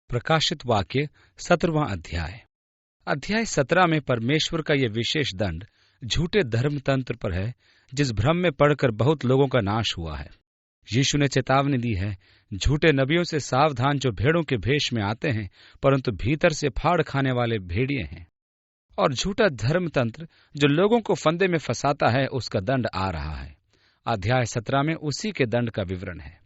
प्रकाशित वाक्य 17वां अध्याय। अध्याय 17 में परमेश्वर का यह विशेष दंड झूठे धर्मतंत्र पर है, जिस भ्रम में पड़कर बहुत लोगों का नाश हुआ है। यीशु ने चेतावनी दी है, झूठे नबियों से सावधान, जो भेड़ों के भेष में आते हैं परंतु भीतर से फाड़ खाने वाले भेड़िए हैं। और झूठा धर्मतंत्र जो लोगों को फंदे में फंसाता है, उसका दंड आ रहा है। अध्याय 17 में उसी के दंड का विवरण है।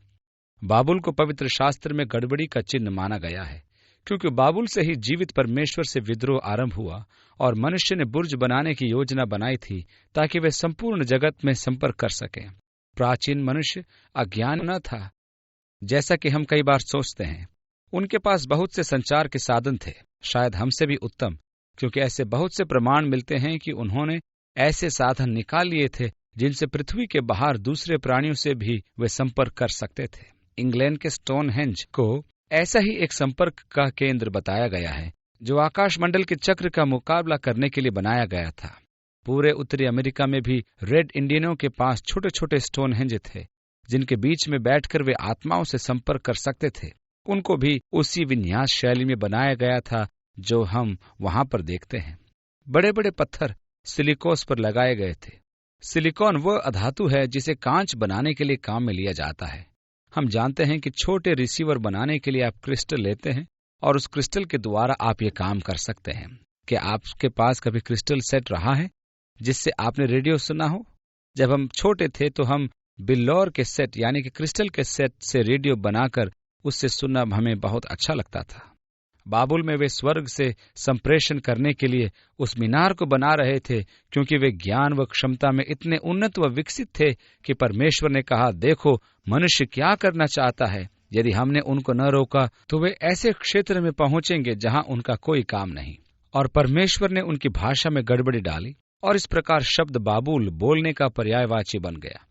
बाबुल को पवित्र शास्त्र में गड़बड़ी का चिन्ह माना गया है, क्योंकि बाबुल से ही जीवित परमेश्वर से विद्रोह आरंभ हुआ और मनुष्य ने बुर्ज बनाने की योजना बनाई थी ताकि वे संपूर्ण जगत में संपर्क कर सकें। प्राचीन मनुष्य अज्ञान न था, जैसा कि हम कई बार सोचते हैं। उनके पास बहुत से संचार के साधन थे, शायद हमसे भी उत्तम, क्योंकि ऐसे बहुत से प्रमाण मिलते हैं कि उन्होंने ऐसे साधन निकाल लिए थे जिनसे पृथ्वी के बाहर दूसरे प्राणियों से भी वे संपर्क कर सकते थे। इंग्लैंड के स्टोनहेंज को ऐसा ही एक संपर्क का केंद्र बताया गया है, जो आकाशमंडल के चक्र का मुकाबला करने के लिए बनाया गया था। पूरे उत्तरी अमेरिका में भी रेड इंडियनों के पास छोटे छोटे स्टोनहेंज थे, जिनके बीच में बैठकर वे आत्माओं से संपर्क कर सकते थे। उनको भी उसी विन्यास शैली में बनाया गया था जो हम वहां पर देखते हैं। बड़े बड़े पत्थर सिलिकोस पर लगाए गए थे। सिलिकॉन वह अधातु है जिसे कांच बनाने के लिए काम में लिया जाता है। हम जानते हैं कि छोटे रिसीवर बनाने के लिए आप क्रिस्टल लेते हैं और उस क्रिस्टल के द्वारा आप ये काम कर सकते हैं। क्या आपके पास कभी क्रिस्टल सेट रहा है जिससे आपने रेडियो सुना हो? जब हम छोटे थे तो हम बिल्लौर के सेट यानी कि क्रिस्टल के सेट से रेडियो बनाकर उससे सुनना हमें बहुत अच्छा लगता था। बाबुल में वे स्वर्ग से संप्रेषण करने के लिए उस मीनार को बना रहे थे, क्योंकि वे ज्ञान व क्षमता में इतने उन्नत व विकसित थे कि परमेश्वर ने कहा, देखो मनुष्य क्या करना चाहता है। यदि हमने उनको न रोका तो वे ऐसे क्षेत्र में पहुंचेंगे जहां उनका कोई काम नहीं। और परमेश्वर ने उनकी भाषा में गड़बड़ी डाली और इस प्रकार शब्द बाबुल बोलने का पर्यायवाची बन गया,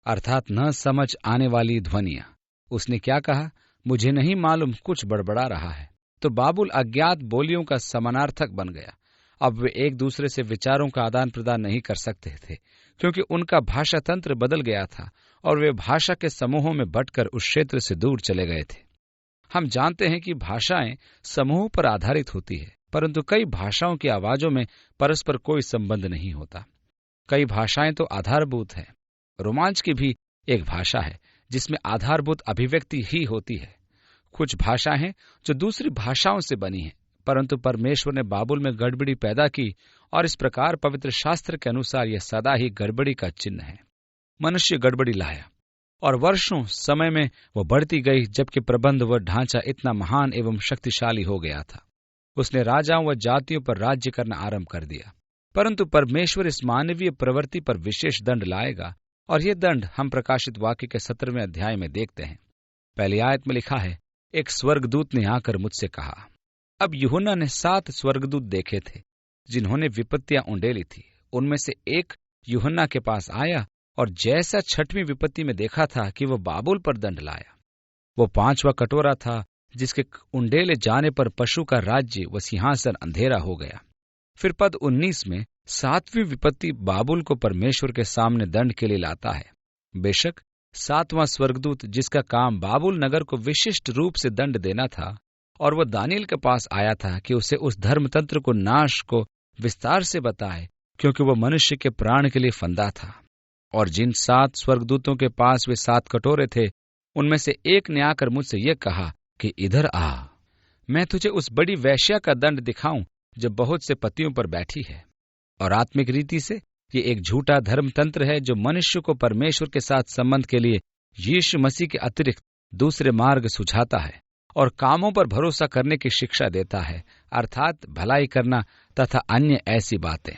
अर्थात न समझ आने वाली ध्वनियां। उसने क्या कहा? मुझे नहीं मालूम, कुछ बड़बड़ा रहा है। तो बाबुल अज्ञात बोलियों का समानार्थक बन गया। अब वे एक दूसरे से विचारों का आदान प्रदान नहीं कर सकते थे, क्योंकि उनका भाषा तंत्र बदल गया था और वे भाषा के समूहों में बंटकर उस क्षेत्र से दूर चले गए थे। हम जानते हैं कि भाषाएं समूहों पर आधारित होती है, परंतु कई भाषाओं की आवाजों में परस्पर कोई संबंध नहीं होता। कई भाषाएं तो आधारभूत है। रोमांच की भी एक भाषा है जिसमें आधारभूत अभिव्यक्ति ही होती है। कुछ भाषाएं हैं जो दूसरी भाषाओं से बनी हैं, परंतु परमेश्वर ने बाबुल में गड़बड़ी पैदा की और इस प्रकार पवित्र शास्त्र के अनुसार यह सदा ही गड़बड़ी का चिन्ह है। मनुष्य गड़बड़ी लाया और वर्षों समय में वह बढ़ती गई, जबकि प्रबंध व ढांचा इतना महान एवं शक्तिशाली हो गया था। उसने राजाओं व जातियों पर राज्य करना आरंभ कर दिया। परंतु परमेश्वर इस मानवीय प्रवृत्ति पर विशेष दंड लाएगा, और यह दंड हम प्रकाशित वाक्य के 17वें अध्याय में देखते हैं। पहली आयत में लिखा है, एक स्वर्गदूत ने आकर मुझसे कहा। अब यूहन्ना ने 7 स्वर्गदूत देखे थे जिन्होंने विपत्तियां उंडेली थी। उनमें से एक यूहन्ना के पास आया और जैसा 6वीं विपत्ति में देखा था कि वह बाबुल पर दंड लाया। वो 5वां कटोरा था जिसके उंडेले जाने पर पशु का राज्य व सिंहासन अंधेरा हो गया। फिर पद 19 में 7वीं विपत्ति बाबुल को परमेश्वर के सामने दंड के लिए लाता है। बेशक 7वां स्वर्गदूत, जिसका काम बाबुल नगर को विशिष्ट रूप से दंड देना था, और वह दानियल के पास आया था कि उसे उस धर्मतंत्र को नाश को विस्तार से बताए, क्योंकि वह मनुष्य के प्राण के लिए फंदा था। और जिन 7 स्वर्गदूतों के पास वे 7 कटोरे थे, उनमें से एक ने आकर मुझसे यह कहा कि इधर आ, मैं तुझे उस बड़ी वेश्या का दंड दिखाऊं जो बहुत से पतियों पर बैठी है। और आत्मिक रीति से ये एक झूठा धर्मतंत्र है जो मनुष्य को परमेश्वर के साथ संबंध के लिए यीशु मसीह के अतिरिक्त दूसरे मार्ग सुझाता है और कामों पर भरोसा करने की शिक्षा देता है, अर्थात भलाई करना तथा अन्य ऐसी बातें।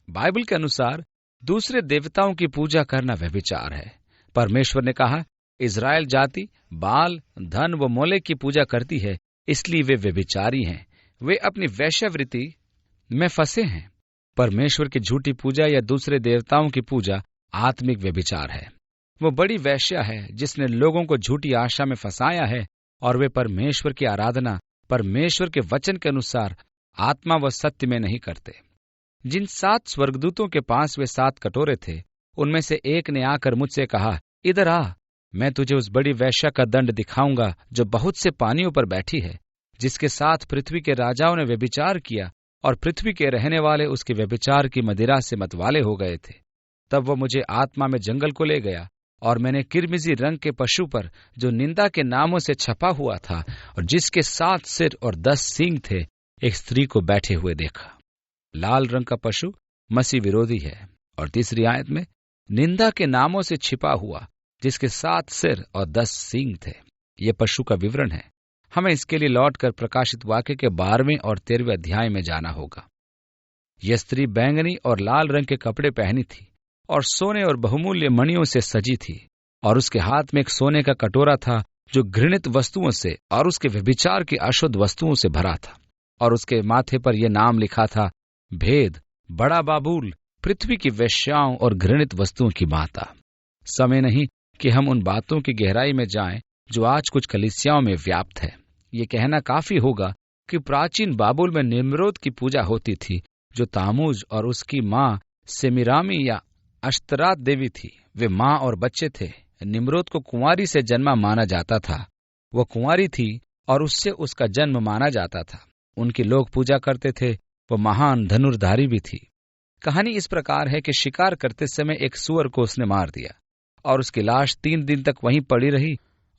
बाइबल के अनुसार दूसरे देवताओं की पूजा करना व्यभिचार है। परमेश्वर ने कहा, इज़राइल जाति बाल, धन व मोलेक की पूजा करती है, इसलिए वे व्यभिचारी हैं। वे अपनी वैश्यावृत्ति में फंसे हैं। परमेश्वर की झूठी पूजा या दूसरे देवताओं की पूजा आत्मिक व्यभिचार है। वो बड़ी वैश्या है जिसने लोगों को झूठी आशा में फंसाया है, और वे परमेश्वर की आराधना परमेश्वर के वचन के अनुसार आत्मा व सत्य में नहीं करते। जिन 7 स्वर्गदूतों के पास वे 7 कटोरे थे, उनमें से एक ने आकर मुझसे कहा, इधर आ, मैं तुझे उस बड़ी वैश्या का दंड दिखाऊंगा जो बहुत से पानियों पर बैठी है, जिसके साथ पृथ्वी के राजाओं ने व्यभिचार किया और पृथ्वी के रहने वाले उसके व्यभिचार की मदिरा से मतवाले हो गए थे। तब वह मुझे आत्मा में जंगल को ले गया और मैंने किरमिजी रंग के पशु पर, जो निंदा के नामों से छपा हुआ था और जिसके 7 सिर और 10 सींग थे, एक स्त्री को बैठे हुए देखा। लाल रंग का पशु मसीह विरोधी है। और तीसरी आयत में निंदा के नामों से छिपा हुआ, जिसके 7 सिर और 10 सींग थे। यह पशु का विवरण है। हमें इसके लिए लौटकर प्रकाशित वाक्य के 12वें और 13वें अध्याय में जाना होगा। यह स्त्री बैंगनी और लाल रंग के कपड़े पहनी थी और सोने और बहुमूल्य मणियों से सजी थी, और उसके हाथ में एक सोने का कटोरा था जो घृणित वस्तुओं से और उसके व्यभिचार की अशुद्ध वस्तुओं से भरा था। और उसके माथे पर यह नाम लिखा था, भेद, बड़ा बाबूल, पृथ्वी की वेश्याओं और घृणित वस्तुओं की माता। समय नहीं कि हम उन बातों की गहराई में जाएं जो आज कुछ कलीसियाओं में व्याप्त है। ये कहना काफी होगा कि प्राचीन बाबुल में निम्रोद की पूजा होती थी, जो तामूज और उसकी मां सेमिरामी या अश्तरात देवी थी। वे मां और बच्चे थे। निम्रोद को कुंवारी से जन्मा माना जाता था। वह कुंवारी थी और उससे उसका जन्म माना जाता था। उनकी लोग पूजा करते थे। वह महान धनुर्धारी भी थी। कहानी इस प्रकार है कि शिकार करते समय एक सूअर को उसने मार दिया और उसकी लाश 3 दिन तक वहीं पड़ी रही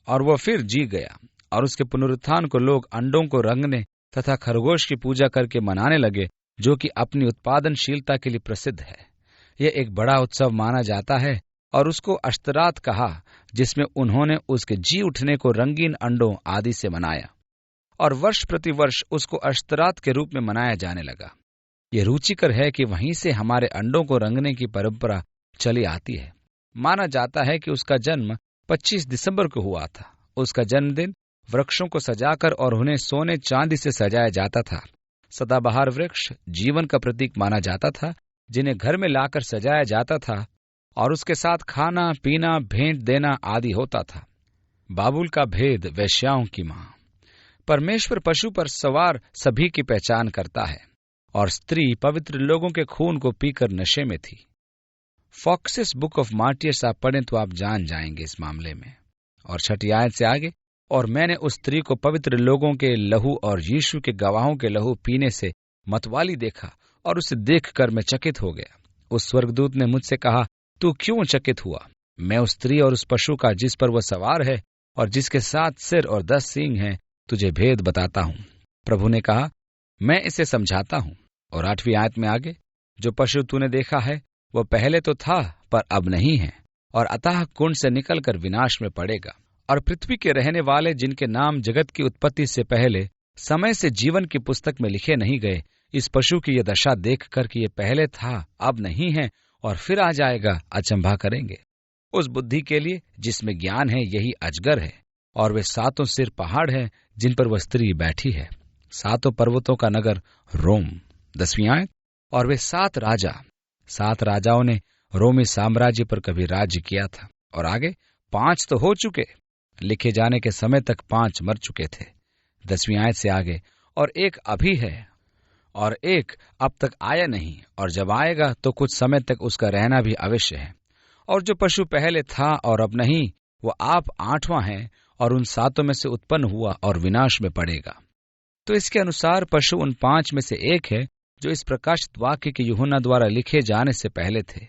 और वह फिर जी गया। और उसके पुनरुत्थान को लोग अंडों को रंगने तथा खरगोश की पूजा करके मनाने लगे, जो कि अपनी उत्पादनशीलता के लिए प्रसिद्ध है। यह एक बड़ा उत्सव माना जाता है और उसको अश्तरात कहा, जिसमें उन्होंने उसके जी उठने को रंगीन अंडों आदि से मनाया और वर्ष प्रति वर्ष उसको अश्तरात के रूप में मनाया जाने लगा। यह रुचिकर है कि वहीं से हमारे अंडों को रंगने की परंपरा चली आती है। माना जाता है कि उसका जन्म 25 दिसंबर को हुआ था। उसका जन्मदिन वृक्षों को सजाकर और उन्हें सोने चांदी से सजाया जाता था। सदाबहार वृक्ष जीवन का प्रतीक माना जाता था, जिन्हें घर में लाकर सजाया जाता था और उसके साथ खाना पीना भेंट देना आदि होता था। बाबुल का भेद, वेश्याओं की मां। परमेश्वर पशु पर सवार सभी की पहचान करता है और स्त्री पवित्र लोगों के खून को पीकर नशे में थी। फॉक्सिस बुक ऑफ मार्टियर्स आप पढ़ें तो आप जान जाएंगे इस मामले में। और 6 आयत से आगे, और मैंने उस स्त्री को पवित्र लोगों के लहू और यीशु के गवाहों के लहू पीने से मतवाली देखा और उसे देखकर मैं चकित हो गया। उस स्वर्गदूत ने मुझसे कहा, तू क्यों चकित हुआ? मैं उस स्त्री और उस पशु का जिस पर वह सवार है और जिसके 7 सिर और 10 सींग हैं, तुझे भेद बताता हूं। प्रभु ने कहा, मैं इसे समझाता हूं। और 8वीं आयत में आगे, जो पशु तूने देखा है वह पहले तो था पर अब नहीं है, और अतः कुंड से निकलकर विनाश में पड़ेगा। और पृथ्वी के रहने वाले जिनके नाम जगत की उत्पत्ति से पहले समय से जीवन की पुस्तक में लिखे नहीं गए, इस पशु की यह दशा देखकर कि ये पहले था अब नहीं है और फिर आ जाएगा, अचंभा करेंगे। उस बुद्धि के लिए जिसमें ज्ञान है यही अजगर है, और वे 7 सिर पहाड़ हैं जिन पर वह स्त्री बैठी है, 7 पर्वतों का नगर रोम। 10वीं आयत, और वे 7 राजाओं ने रोमी साम्राज्य पर कभी राज्य किया था। और आगे 5 तो हो चुके, लिखे जाने के समय तक 5 मर चुके थे। 10वीं आयत से आगे, और एक अभी है और एक अब तक आया नहीं, और जब आएगा तो कुछ समय तक उसका रहना भी अवश्य है। और जो पशु पहले था और अब नहीं, वो आप 8वां है और उन 7 में से उत्पन्न हुआ और विनाश में पड़ेगा। तो इसके अनुसार पशु उन 5 में से एक है जो इस प्रकाशित वाक्य के यूहन्ना द्वारा लिखे जाने से पहले थे।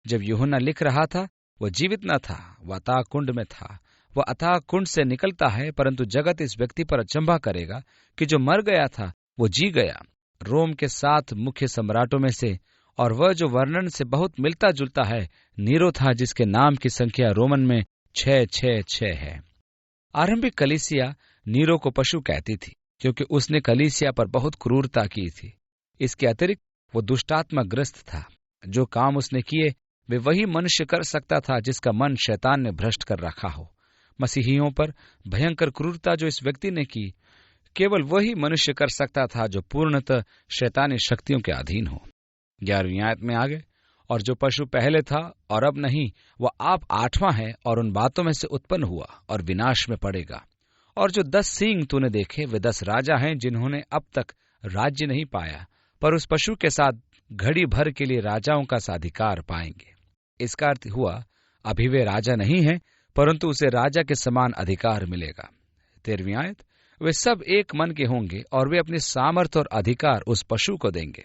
जब यूहन्ना लिख रहा था वह जीवित न था, वह अथाह कुंड में था। वह अथाह कुंड से निकलता है, परंतु जगत इस व्यक्ति पर अचंभा करेगा कि जो मर गया था वो जी गया, रोम के 7 मुख्य सम्राटों में से। और वह जो वर्णन से बहुत मिलता जुलता है, नीरो था, जिसके नाम की संख्या रोमन में 666 है। आरंभिक कलीसिया नीरो को पशु कहती थी, क्योंकि उसने कलीसिया पर बहुत क्रूरता की थी। इसके अतिरिक्त वो दुष्टात्मा ग्रस्त था। जो काम उसने किए वे वही मनुष्य कर सकता था जिसका मन शैतान ने भ्रष्ट कर रखा हो। मसीहियों पर भयंकर क्रूरता जो इस व्यक्ति ने की, केवल वही मनुष्य कर सकता था जो पूर्णतः शैतानी शक्तियों के अधीन हो। 11वीं आयत में आगे, और जो पशु पहले था और अब नहीं, वह आप 8वां है और उन बातों में से उत्पन्न हुआ और विनाश में पड़ेगा। और जो 10 सींग तूने देखे वे 10 राजा हैं जिन्होंने अब तक राज्य नहीं पाया, पर उस पशु के साथ घड़ी भर के लिए राजाओं का साधिकार पाएंगे। इसका अर्थ हुआ अभी वे राजा नहीं हैं, परंतु उसे राजा के समान अधिकार मिलेगा। 13वीं आयत, वे सब एक मन के होंगे और वे अपनी सामर्थ और अधिकार उस पशु को देंगे।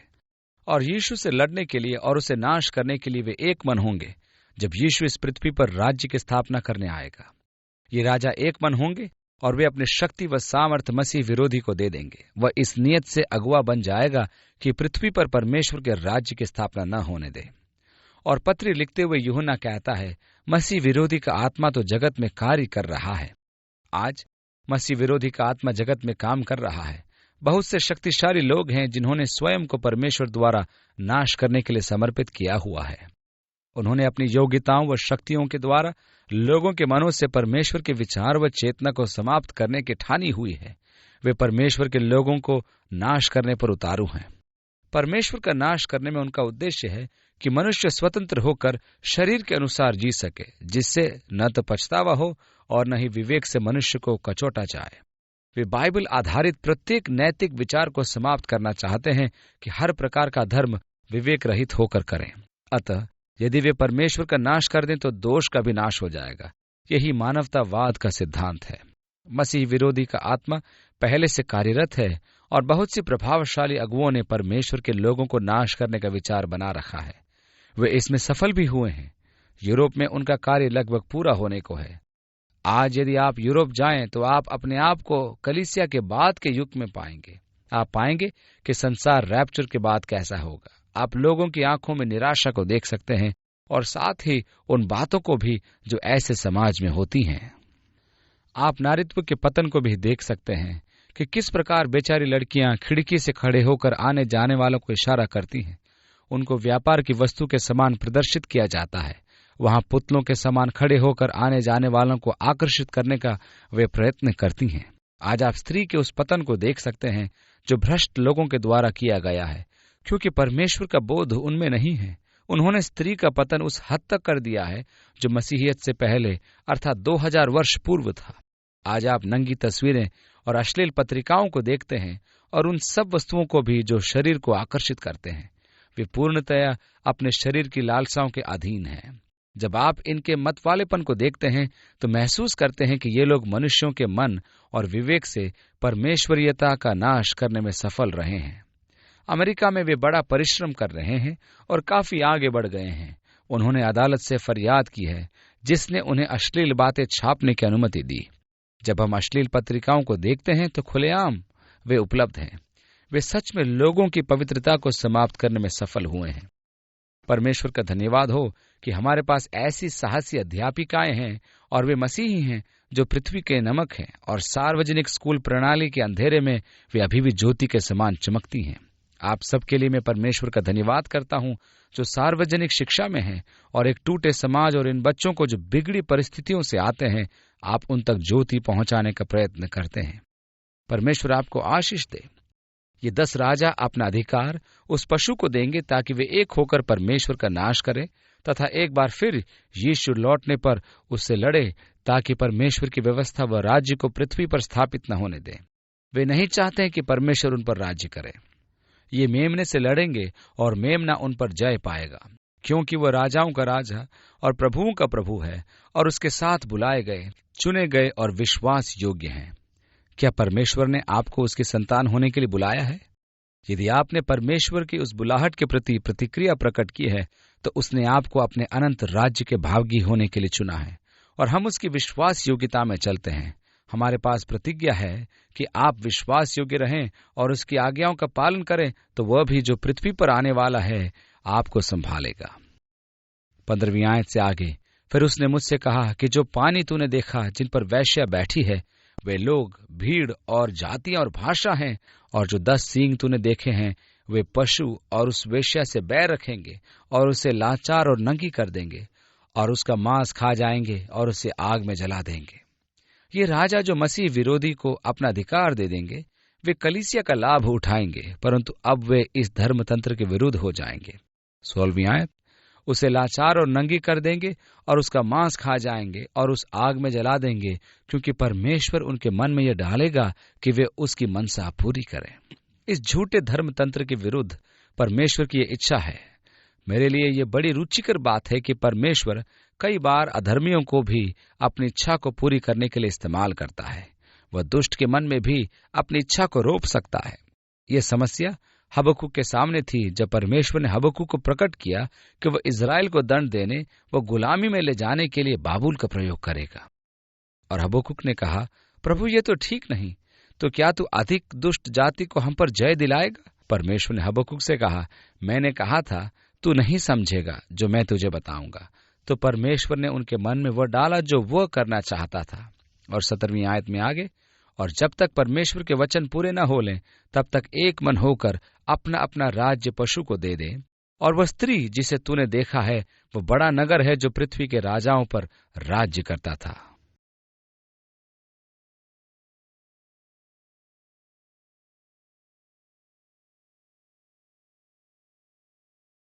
और यीशु से लड़ने के लिए और उसे नाश करने के लिए वे एक मन होंगे जब यीशु इस पृथ्वी पर राज्य की स्थापना करने आएगा। ये राजा एक मन होंगे और वे अपनी शक्ति व सामर्थ मसीह विरोधी को दे देंगे। वह इस नियत से अगुआ बन जाएगा कि पृथ्वी पर परमेश्वर के राज्य की स्थापना न होने दे। और पत्री लिखते हुए यूहन्ना कहता है, मसीह विरोधी का आत्मा तो जगत में कार्य कर रहा है। आज मसीह विरोधी का आत्मा जगत में काम कर रहा है। बहुत से शक्तिशाली लोग हैं जिन्होंने स्वयं को परमेश्वर द्वारा नाश करने के लिए समर्पित किया हुआ है। उन्होंने अपनी योग्यताओं व शक्तियों के द्वारा लोगों के मनों से परमेश्वर के विचार व चेतना को समाप्त करने की ठानी हुई है। वे परमेश्वर के लोगों को नाश करने पर उतारू हैं। परमेश्वर का नाश करने में उनका उद्देश्य है कि मनुष्य स्वतंत्र होकर शरीर के अनुसार जी सके, जिससे न तो पछतावा हो और न ही विवेक से मनुष्य को कचोटा जाए। वे बाइबल आधारित प्रत्येक नैतिक विचार को समाप्त करना चाहते हैं कि हर प्रकार का धर्म विवेक रहित होकर करें। अतः यदि वे परमेश्वर का नाश कर दें तो दोष का भी नाश हो जाएगा। यही मानवतावाद का सिद्धांत है। मसीह विरोधी का आत्मा पहले से कार्यरत है और बहुत सी प्रभावशाली अगुओं ने परमेश्वर के लोगों को नाश करने का विचार बना रखा है। वे इसमें सफल भी हुए हैं। यूरोप में उनका कार्य लगभग पूरा होने को है। आज यदि आप यूरोप जाएं तो आप अपने आप को कलीसिया के बाद के युग में पाएंगे। आप पाएंगे कि संसार रैप्चर के बाद कैसा होगा। आप लोगों की आंखों में निराशा को देख सकते हैं और साथ ही उन बातों को भी जो ऐसे समाज में होती हैं। आप नारीत्व के पतन को भी देख सकते हैं कि किस प्रकार बेचारी लड़कियां खिड़की से खड़े होकर आने जाने वालों को इशारा करती हैं। उनको व्यापार की वस्तु के समान प्रदर्शित किया जाता है। वहां पुतलों के समान खड़े होकर आने जाने वालों को आकर्षित करने का वे प्रयत्न करती हैं। आज आप स्त्री के उस पतन को देख सकते हैं जो भ्रष्ट लोगों के द्वारा किया गया है, क्योंकि परमेश्वर का बोध उनमें नहीं है। उन्होंने स्त्री का पतन उस हद तक कर दिया है जो मसीहियत से पहले अर्थात 2000 वर्ष पूर्व था। आज आप नंगी तस्वीरें और अश्लील पत्रिकाओं को देखते हैं और उन सब वस्तुओं को भी जो शरीर को आकर्षित करते हैं। वे पूर्णतया अपने शरीर की लालसाओं के अधीन हैं। जब आप इनके मतवालेपन को देखते हैं तो महसूस करते हैं कि ये लोग मनुष्यों के मन और विवेक से परमेश्वरीयता का नाश करने में सफल रहे हैं। अमेरिका में वे बड़ा परिश्रम कर रहे हैं और काफी आगे बढ़ गए हैं। उन्होंने अदालत से फरियाद की है जिसने उन्हें अश्लील बातें छापने की अनुमति दी। जब हम अश्लील पत्रिकाओं को देखते हैं तो खुलेआम वे उपलब्ध हैं। वे सच में लोगों की पवित्रता को समाप्त करने में सफल हुए हैं। परमेश्वर का धन्यवाद हो कि हमारे पास ऐसी साहसी अध्यापिकाएं हैं और वे मसीही हैं जो पृथ्वी के नमक हैं और सार्वजनिक स्कूल प्रणाली के अंधेरे में वे अभी भी ज्योति के समान चमकती हैं। आप सबके लिए मैं परमेश्वर का धन्यवाद करता हूं जो सार्वजनिक शिक्षा में हैं और एक टूटे समाज और इन बच्चों को जो बिगड़ी परिस्थितियों से आते हैं, आप उन तक ज्योति पहुंचाने का प्रयत्न करते हैं। परमेश्वर आपको आशीष दे। ये 10 राजा अपना अधिकार उस पशु को देंगे ताकि वे एक होकर परमेश्वर का नाश करें तथा एक बार फिर यीशु लौटने पर उससे लड़े ताकि परमेश्वर की व्यवस्था व राज्य को पृथ्वी पर स्थापित न होने दें। वे नहीं चाहते कि परमेश्वर उन पर राज्य करे। ये मेमने से लड़ेंगे और मेमना उन पर जय पाएगा, क्योंकि वह राजाओं का राजा और प्रभुओं का प्रभु है और उसके साथ बुलाए गए, चुने गए और विश्वास योग्य हैं। क्या परमेश्वर ने आपको उसकी संतान होने के लिए बुलाया है? यदि आपने परमेश्वर की उस बुलाहट के प्रति प्रतिक्रिया प्रकट की है तो उसने आपको अपने अनंत राज्य के भागी होने के लिए चुना है और हम उसकी विश्वास योग्यता में चलते हैं। हमारे पास प्रतिज्ञा है कि आप विश्वास योग्य रहें और उसकी आज्ञाओं का पालन करें तो वह भी जो पृथ्वी पर आने वाला है आपको संभालेगा। 15वीं आयत से आगे, फिर उसने मुझसे कहा कि जो पानी तूने देखा जिन पर वेश्या बैठी है वे लोग, भीड़ और जातियां और भाषा हैं, और जो 10 सींग तूने देखे हैं वे पशु और उस वेश्या से बैर रखेंगे और उसे लाचार और नंगी कर देंगे और उसका मांस खा जाएंगे और उसे आग में जला देंगे। ये राजा जो मसीह विरोधी को अपना अधिकार दे देंगे, वे कलीसिया का लाभ उठाएंगे, परंतु अब वे इस धर्मतंत्र के विरुद्ध हो जाएंगे। 16वीं आयत, उसे लाचार और नंगी कर देंगे और उसका मांस खा जाएंगे और उस आग में जला देंगे, क्योंकि परमेश्वर उनके मन में यह डालेगा कि वे उसकी मनसा पूरी करें। इस झूठे धर्मतंत्र के विरुद्ध परमेश्वर की यह इच्छा है। मेरे लिए यह बड़ी रुचिकर बात है कि परमेश्वर कई बार अधर्मियों को भी अपनी इच्छा को पूरी करने के लिए इस्तेमाल करता है। वह दुष्ट के मन में भी अपनी इच्छा को रोक सकता है। यह समस्या हबक्कुक के सामने थी जब परमेश्वर ने हबक्कुक को प्रकट किया कि वह इज़राइल को दंड देने व गुलामी में ले जाने के लिए बाबुल का प्रयोग करेगा। और हबक्कुक ने कहा, प्रभु ये तो ठीक नहीं, तो क्या तू अधिक दुष्ट जाति को हम पर जय दिलाएगा? परमेश्वर ने हबक्कुक से कहा, मैंने कहा था तू नहीं समझेगा जो मैं तुझे बताऊंगा। तो परमेश्वर ने उनके मन में वह डाला जो वह करना चाहता था। और 17वीं आयत में आगे, और जब तक परमेश्वर के वचन पूरे न हो लें तब तक एक मन होकर अपना अपना राज्य पशु को दे दे। और वह स्त्री जिसे तूने देखा है वह बड़ा नगर है जो पृथ्वी के राजाओं पर राज्य करता था।